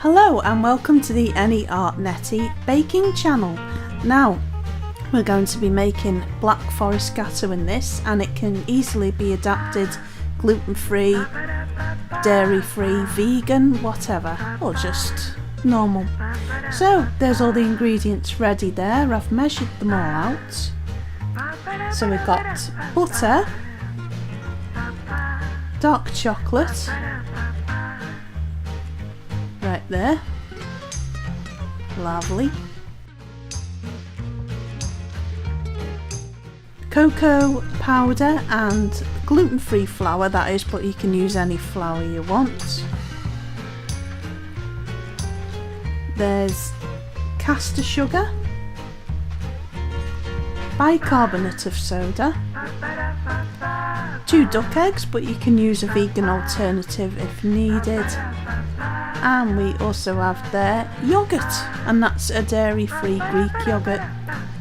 Hello and welcome to the Any Art Netty baking channel. Now we're going to be making Black Forest gateau in this, and it can easily be adapted gluten-free, dairy-free, vegan, whatever, or just normal. So there's all the ingredients ready there. I've measured them all out. So we've got butter, dark chocolate, right there, lovely, cocoa powder and gluten-free flour, that is, but you can use any flour you want. There's caster sugar, bicarbonate of soda, 2 duck eggs, but you can use a vegan alternative if needed. And we also have there yoghurt, and that's a dairy-free Greek yoghurt,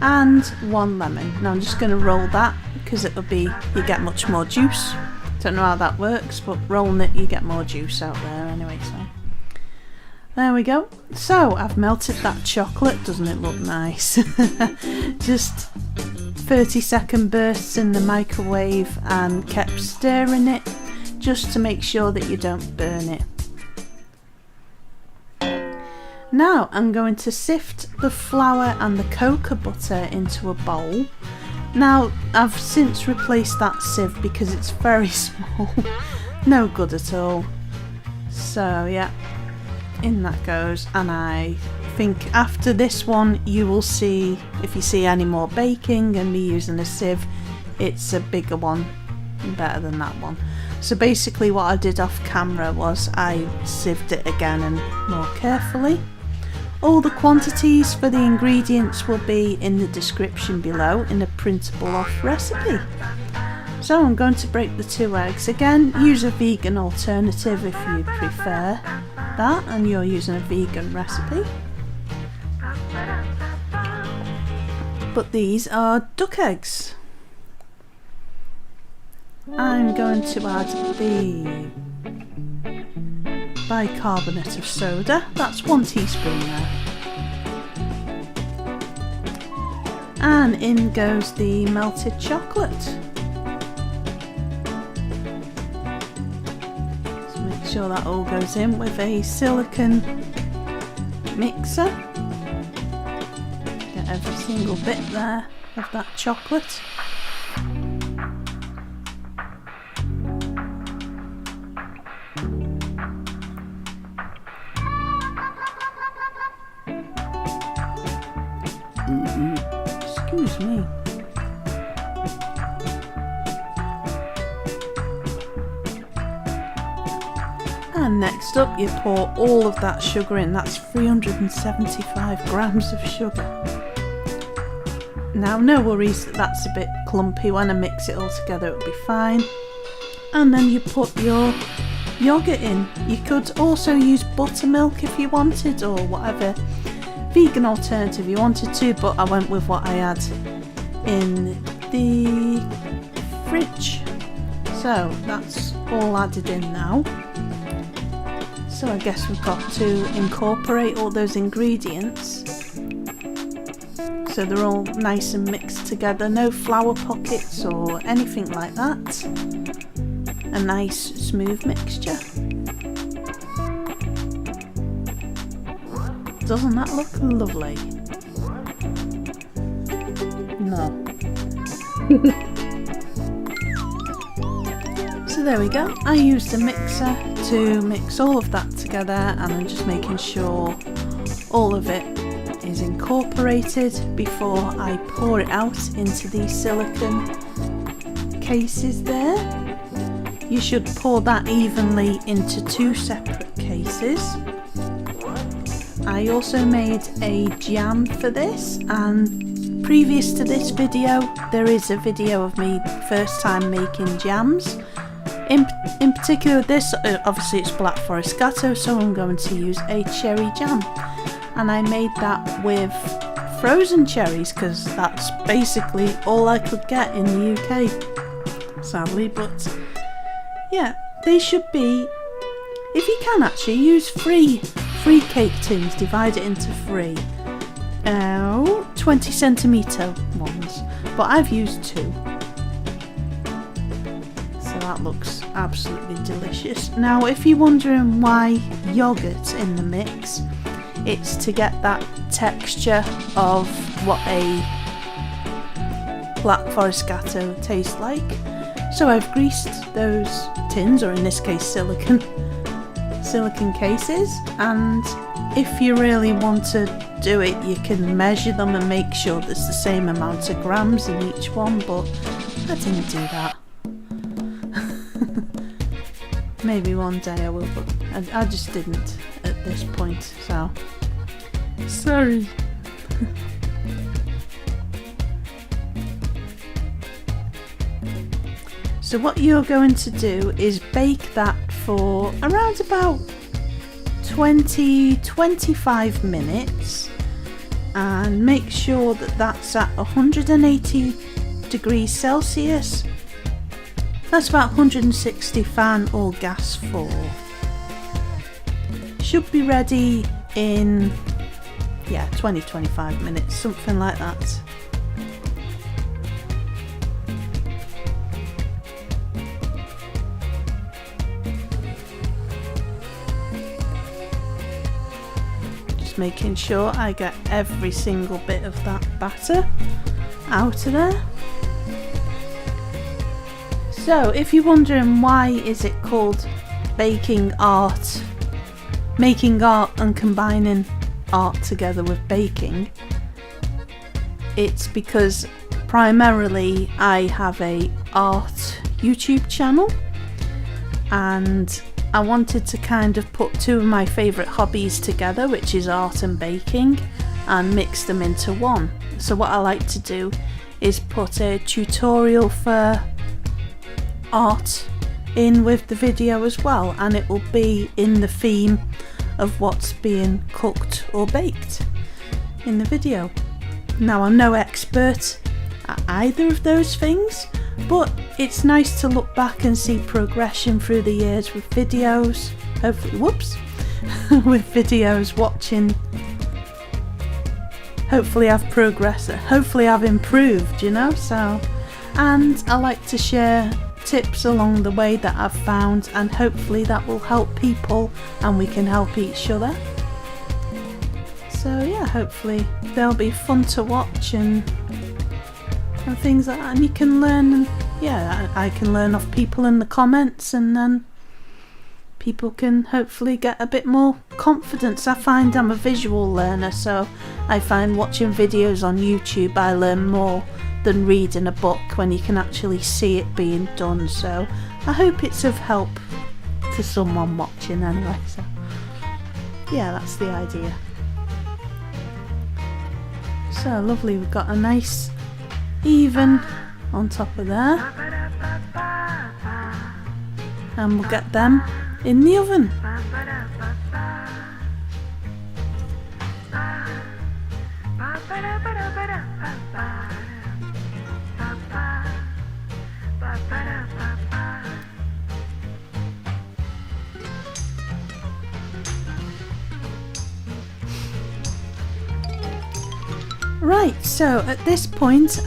and 1 lemon. Now I'm just going to roll that because it'll be, you get much more juice. Don't know how that works, but rolling it you get more juice out there anyway. So there we go. So I've melted that chocolate. Doesn't it look nice? Just 30-second bursts in the microwave and kept stirring it just to make sure that you don't burn it. Now I'm going to sift the flour and the cocoa butter into a bowl. Now I've since replaced that sieve because it's very small, no good at all. So yeah, in that goes, and I think after this one you will see, if you see any more baking and me using a sieve, it's a bigger one, better than that one. So basically what I did off camera was I sieved it again and more carefully. All the quantities for the ingredients will be in the description below in a printable off recipe. So I'm going to break the 2 eggs. Again, use a vegan alternative if you prefer that and you're using a vegan recipe. But these are duck eggs. I'm going to add the bicarbonate of soda, that's 1 teaspoon there. And in goes the melted chocolate. So make sure that all goes in with a silicone mixer. Get every single bit there of that chocolate. Excuse me. And next up you pour all of that sugar in. That's 375 grams of sugar. Now no worries that that's a bit clumpy. When I mix it all together it'll be fine. And then you put your yogurt in. You could also use buttermilk if you wanted, or whatever vegan alternative you wanted to, but I went with what I had in the fridge. So that's all added in now. So I guess we've got to incorporate all those ingredients so they're all nice and mixed together, no flour pockets or anything like that. A nice smooth mixture. Doesn't that look lovely? No. So there we go. I used a mixer to mix all of that together, and I'm just making sure all of it is incorporated before I pour it out into these silicone cases there. You should pour that evenly into 2 separate cases. I also made a jam for this, and previous to this video there is a video of me first time making jams. In particular this, obviously it's Black Forest gateau, so I'm going to use a cherry jam, and I made that with frozen cherries because that's basically all I could get in the UK, sadly. But yeah, they should be, if you can actually, use free 3 cake tins, divide it into 3. 20cm ones, but I've used 2. So that looks absolutely delicious. Now, if you're wondering why yogurt's in the mix, it's to get that texture of what a Black Forest gateau tastes like. So I've greased those tins, or in this case silicone cases, and if you really want to do it, you can measure them and make sure there's the same amount of grams in each one, but I didn't do that. Maybe one day I will, but I just didn't at this point, so sorry. So what you're going to do is bake that for around about 20-25 minutes, and make sure that that's at 180 degrees Celsius. That's about 160 fan or gas for. Should be ready in 20-25 minutes, something like that. Making sure I get every single bit of that batter out of there. So if you're wondering why is it called baking art, making art and combining art together with baking, it's because primarily I have a art YouTube channel, and I wanted to kind of put 2 of my favourite hobbies together, which is art and baking, and mix them into one. So what I like to do is put a tutorial for art in with the video as well, and it will be in the theme of what's being cooked or baked in the video. Now, I'm no expert at either of those things, but it's nice to look back and see progression through the years with videos, hopefully, with videos watching. Hopefully I've progressed, hopefully I've improved, you know, so, and I like to share tips along the way that I've found, and hopefully that will help people and we can help each other. So yeah, hopefully they'll be fun to watch and things like that, and you can learn, and I can learn off people in the comments, and then people can hopefully get a bit more confidence. I find I'm a visual learner, so I find watching videos on YouTube I learn more than reading a book when you can actually see it being done. So I hope it's of help to someone watching anyway. So yeah, that's the idea. So lovely, we've got a nice even on top of there, and we'll get them in the oven. Right, so at this point,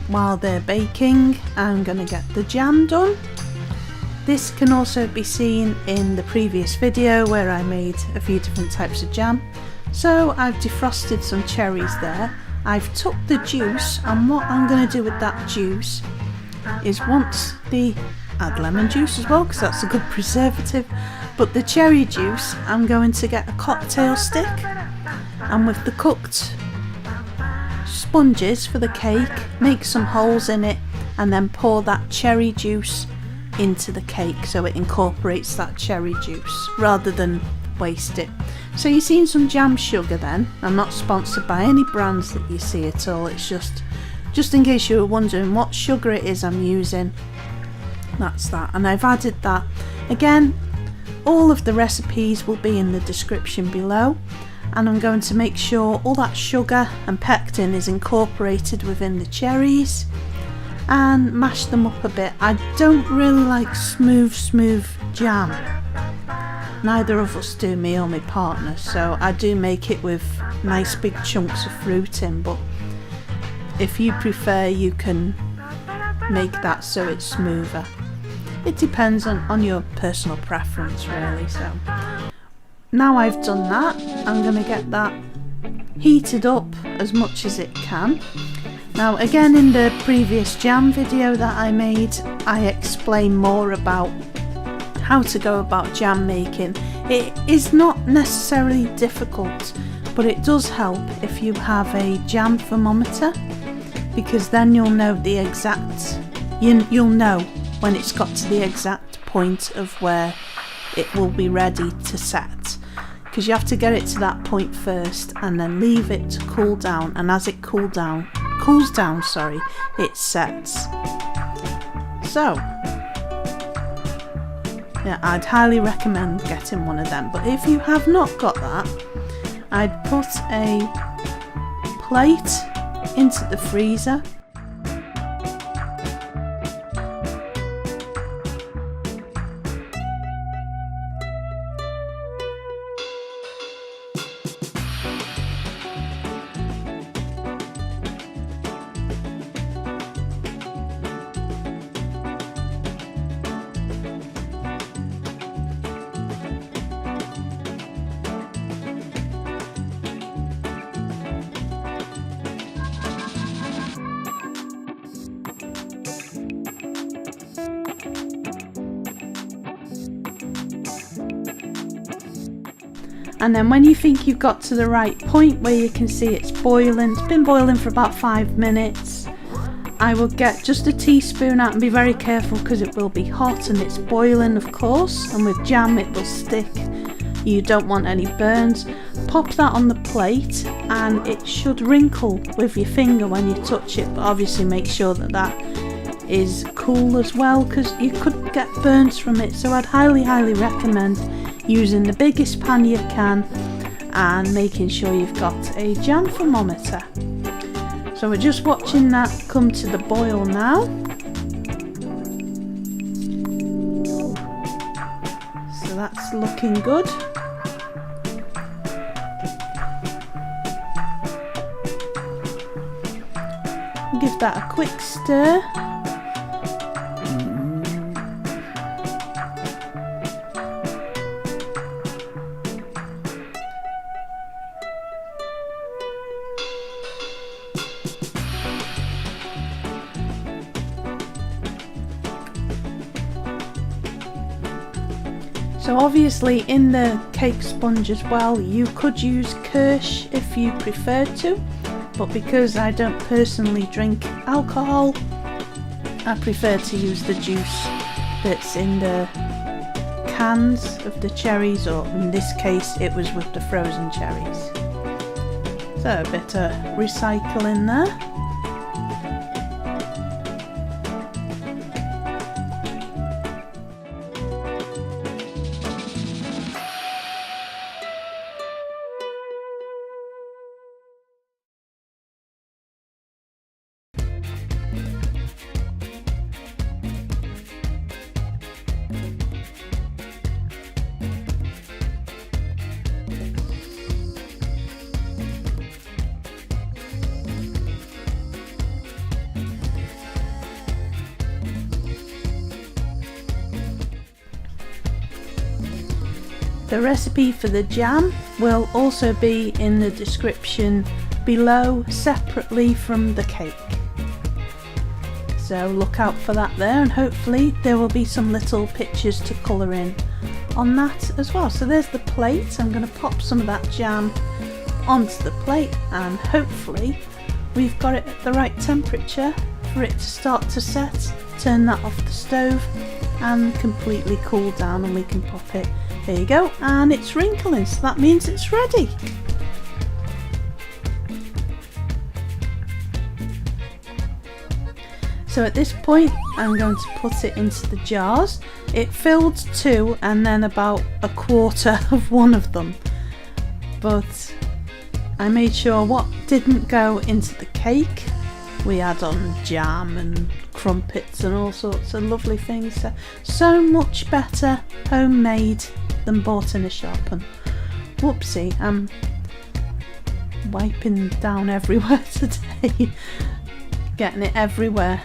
while they're baking, I'm going to get the jam done. This can also be seen in the previous video where I made a few different types of jam. So I've defrosted some cherries there. I've took the juice, and what I'm going to do with that juice is add lemon juice as well, because that's a good preservative, but the cherry juice, I'm going to get a cocktail stick, and with the cooked sponges for the cake, make some holes in it, and then pour that cherry juice into the cake so it incorporates that cherry juice rather than waste it. So you're seeing some jam sugar then. I'm not sponsored by any brands that you see at all, it's just in case you were wondering what sugar it is I'm using. That's that, and I've added that. Again, all of the recipes will be in the description below, and I'm going to make sure all that sugar and pectin is incorporated within the cherries and mash them up a bit. I don't really like smooth jam. neither of us do, me or my partner, so I do make it with nice big chunks of fruit in, but if you prefer you can make that so it's smoother. It depends on your personal preference really. So now I've done that, I'm going to get that heated up as much as it can. Now again, in the previous jam video that I made, I explain more about how to go about jam making. It is not necessarily difficult, but it does help if you have a jam thermometer, because then you'll know the exact, you'll know when it's got to the exact point of where it will be ready to set, because you have to get it to that point first and then leave it to cool down, and as it cools down, it sets. So yeah, I'd highly recommend getting one of them, but if you have not got that, I'd put a plate into the freezer. And then when you think you've got to the right point where you can see it's boiling, it's been boiling for about 5 minutes, I will get just a teaspoon out, and be very careful because it will be hot and it's boiling of course, and with jam it will stick, you don't want any burns. Pop that on the plate and it should wrinkle with your finger when you touch it, but obviously make sure that that is cool as well, because you could get burns from it. So I'd highly recommend using the biggest pan you can and making sure you've got a jam thermometer. So we're just watching that come to the boil now. So that's looking good. Give that a quick stir. So obviously in the cake sponge as well, you could use Kirsch if you preferred to, but because I don't personally drink alcohol, I prefer to use the juice that's in the cans of the cherries, or in this case it was with the frozen cherries. So a bit of recycle in there. The recipe for the jam will also be in the description below, separately from the cake. So look out for that there, and hopefully there will be some little pictures to colour in on that as well. So there's the plate. I'm going to pop some of that jam onto the plate, and hopefully we've got it at the right temperature for it to start to set. Turn that off the stove and completely cool down, and we can pop it. There you go, and it's wrinkling, so that means it's ready. So at this point I'm going to put it into the jars. It filled 2 and then about a quarter of one of them, but I made sure what didn't go into the cake, we add on jam and crumpets and all sorts of lovely things. So much better homemade than bought in a shop. And whoopsie, I'm wiping down everywhere today. Getting it everywhere.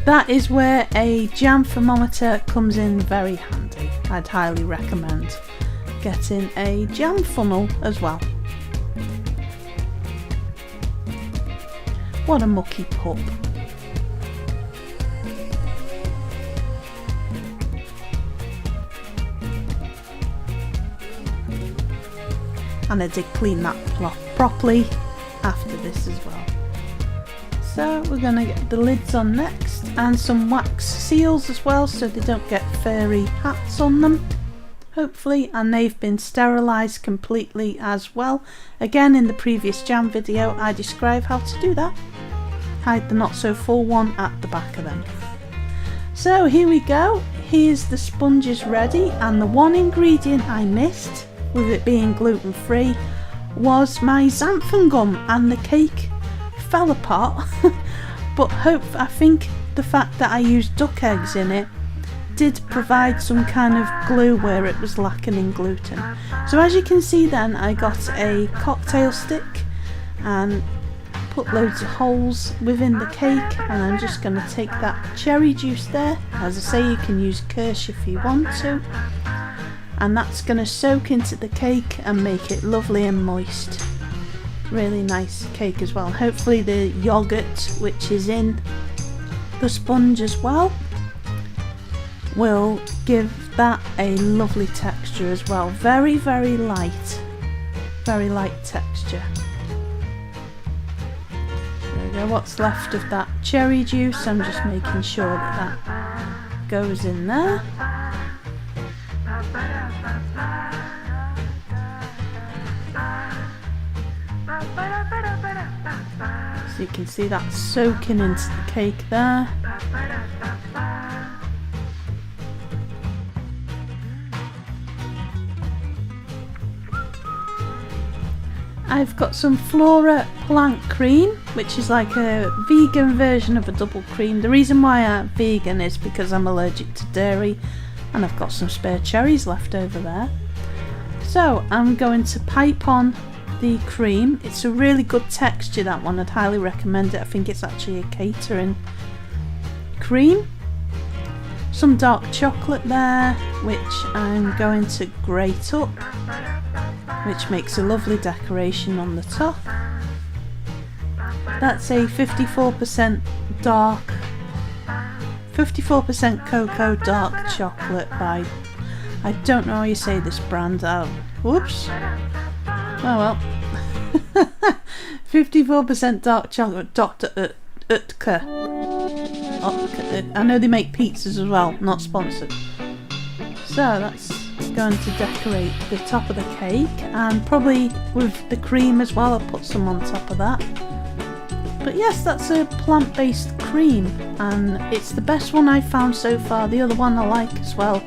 That is where a jam thermometer comes in very handy. I'd highly recommend getting a jam funnel as well. What a mucky pup. And I did clean that properly after this as well. So we're going to get the lids on next, and some wax seals as well so they don't get furry hats on them, hopefully, and they've been sterilised completely as well. Again, in the previous jam video I describe how to do that. Hide the not so full one at the back of them. So here we go, here's the sponges ready, and the one ingredient I missed, with it being gluten free, was my xanthan gum, and the cake fell apart. But I think the fact that I used duck eggs in it did provide some kind of glue where it was lacking in gluten. So as you can see then, I got a cocktail stick and put loads of holes within the cake, and I'm just going to take that cherry juice there. As I say, you can use kirsch if you want to, and that's going to soak into the cake and make it lovely and moist. Really nice cake as well. Hopefully the yogurt, which is in the sponge as well, will give that a lovely texture as well. Very, very light texture. There we go, what's left of that cherry juice, I'm just making sure that goes in there. So you can see that soaking into the cake there. I've got some Flora plant cream, which is like a vegan version of a double cream. The reason why I'm vegan is because I'm allergic to dairy, and I've got some spare cherries left over there. So I'm going to pipe on the cream. It's a really good texture, that one. I'd highly recommend it. I think it's actually a catering cream. Some dark chocolate there, which I'm going to grate up, which makes a lovely decoration on the top. That's a 54% cocoa dark chocolate by, I don't know how you say this brand out. Whoops. Oh well. 54% dark chocolate, Dr. Utker. I know they make pizzas as well, not sponsored. So that's going to decorate the top of the cake, and probably with the cream as well, I'll put some on top of that. But yes, that's a plant-based cream, and it's the best one I've found so far. The other one I like as well,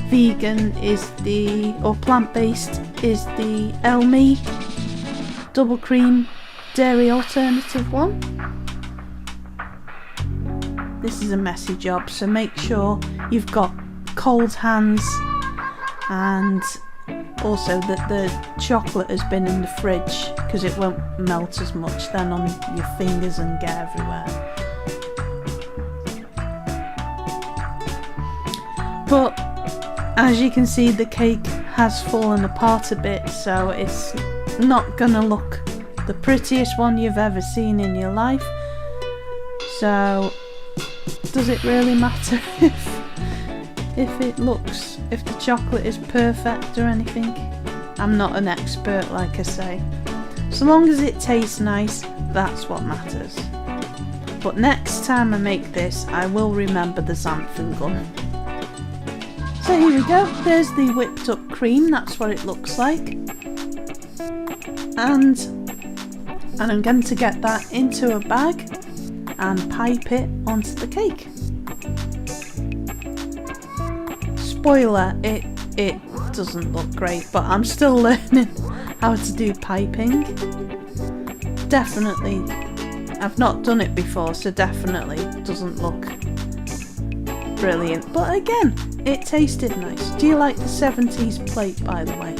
vegan, is the, or plant-based, is the Elmi double cream dairy alternative one. This is a messy job, so make sure you've got cold hands, and also that the chocolate has been in the fridge, because it won't melt as much then on your fingers and get everywhere. But as you can see, the cake has fallen apart a bit, so it's not gonna look the prettiest one you've ever seen in your life. So does it really matter if it looks, if the chocolate is perfect or anything? I'm not an expert, like I say. So long as it tastes nice, that's what matters. But next time I make this, I will remember the xanthan gum. So here we go, there's the whipped up cream, that's what it looks like. And I'm going to get that into a bag and pipe it onto the cake. Spoiler, it doesn't look great, but I'm still learning how to do piping. Definitely, I've not done it before, so definitely doesn't look brilliant. But again, it tasted nice. Do you like the 70s plate, by the way?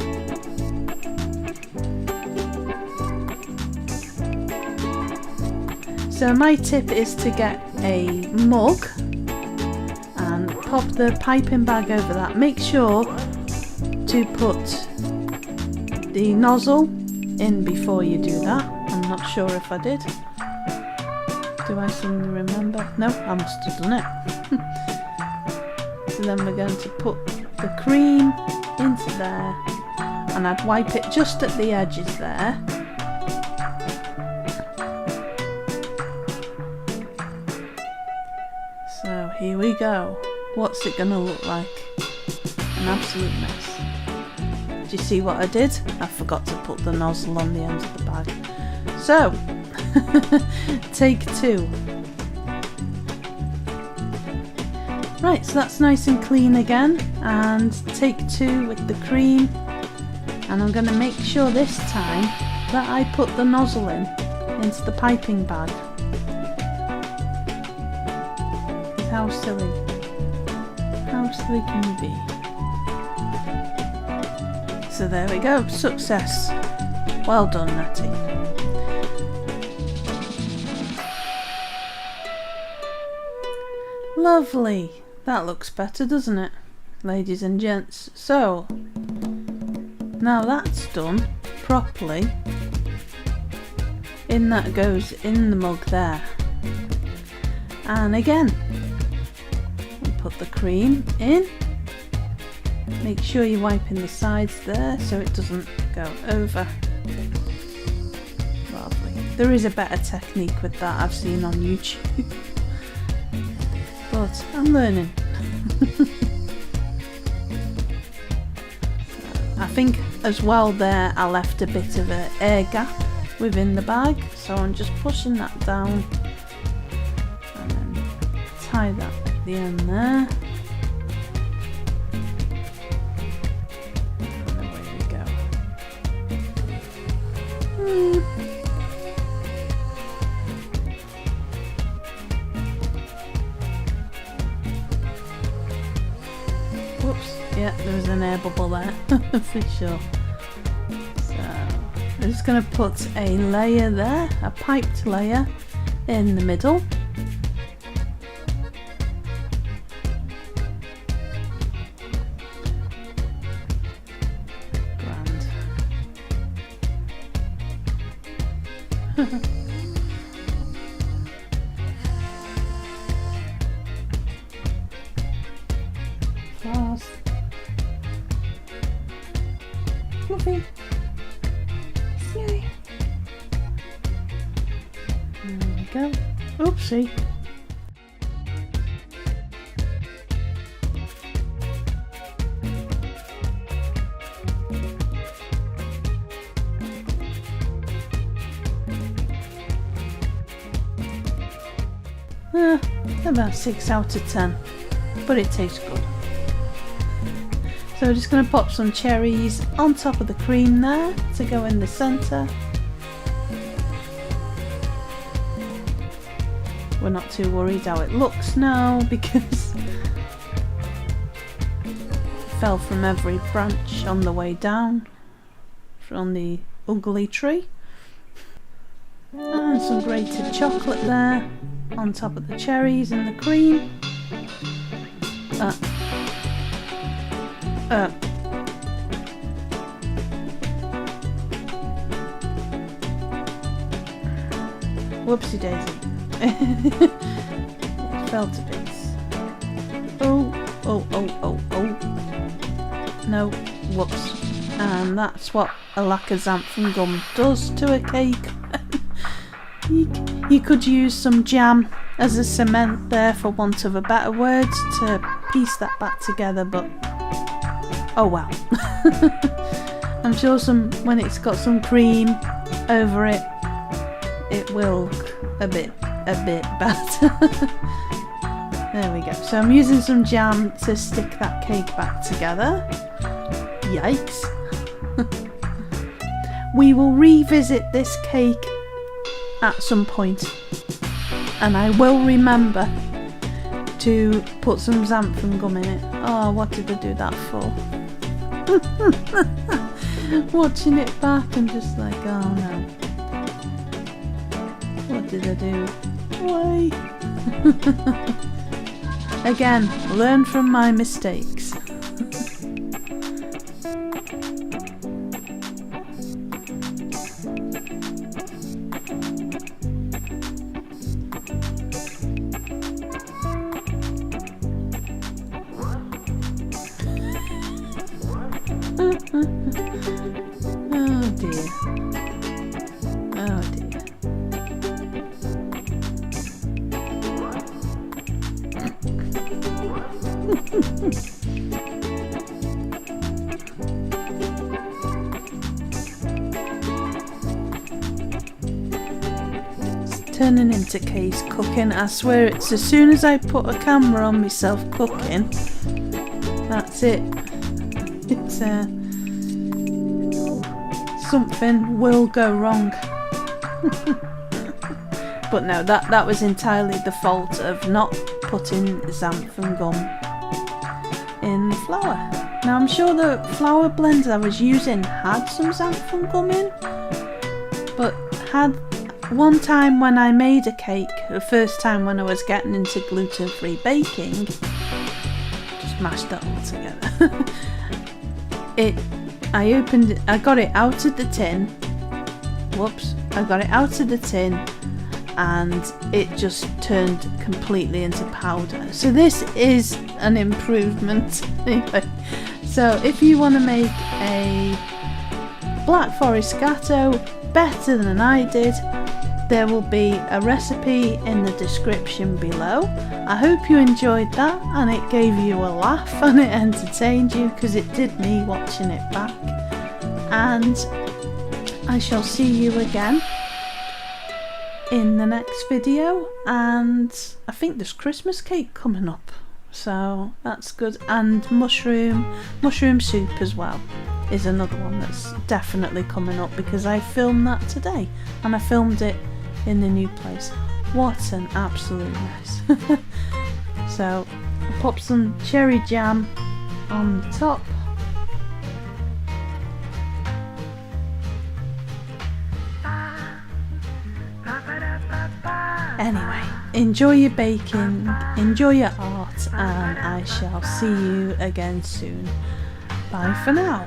So my tip is to get a mug and pop the piping bag over that. Make sure to put the nozzle in before you do that. I'm not sure if I did. Do I suddenly remember? No, I must have done it. So then we're going to put the cream into there, and I'd wipe it just at the edges there. So here we go. What's it going to look like? An absolute mess. Do you see what I did? I forgot to put the nozzle on the end of the bag. So, take 2. Right, so that's nice and clean again. And take 2 with the cream. And I'm going to make sure this time that I put the nozzle into the piping bag. How silly. How silly can you be? So there we go, success. Well done, Netty. Lovely. That looks better, doesn't it, ladies and gents? So, now that's done properly, in that goes in the mug there. And again, we put the cream in. Make sure you're wiping the sides there so it doesn't go over. Lovely. There is a better technique with that I've seen on YouTube. But I'm learning. I think as well there I left a bit of an air gap within the bag, so I'm just pushing that down and then tie that at the end there. Whoops, yeah, there was an air bubble there, for sure. So, I'm just going to put a layer there, a piped layer in the middle. Grand. Fast. Fluffy. Yay. There we go. Oopsie. About 6 out of 10, but it tastes good. So we're just going to pop some cherries on top of the cream there to go in the centre. We're not too worried how it looks now because it fell from every branch on the way down from the ugly tree. And some grated chocolate there on top of the cherries and the cream. Whoopsie daisy. It fell to bits. Oh. No, whoops. And that's what a lack of xanthan gum does to a cake. You could use some jam as a cement there, for want of a better word, to piece that back together, but oh well. I'm sure when it's got some cream over it, it will look a bit better. There we go. So I'm using some jam to stick that cake back together. Yikes. We will revisit this cake at some point, and I will remember to put some xanthan gum in it. Oh, what did I do that for? Watching it back, I'm just like, oh no. What did I do? Why? Again, learn from my mistakes. Oh dear. Oh dear. It's turning into case cooking. I swear it's as soon as I put a camera on myself cooking, that's it. It's something will go wrong. But no, that was entirely the fault of not putting xanthan gum in the flour. Now I'm sure the flour blender I was using had some xanthan gum in, but had one time when I made a cake, the first time when I was getting into gluten-free baking, just mashed that all together. I got it out of the tin. Whoops, I got it out of the tin and it just turned completely into powder. So this is an improvement. Anyway, so if you want to make a Black Forest gateau better than I did, there will be a recipe in the description below. I hope you enjoyed that and it gave you a laugh and it entertained you, because it did me watching it back. And I shall see you again in the next video, and I think there's Christmas cake coming up, so that's good. And mushroom soup as well is another one that's definitely coming up, because I filmed that today and I filmed it in the new place. What an absolute mess. So I'll pop some cherry jam on the top. Anyway, enjoy your baking, enjoy your art, and I shall see you again soon. Bye for now.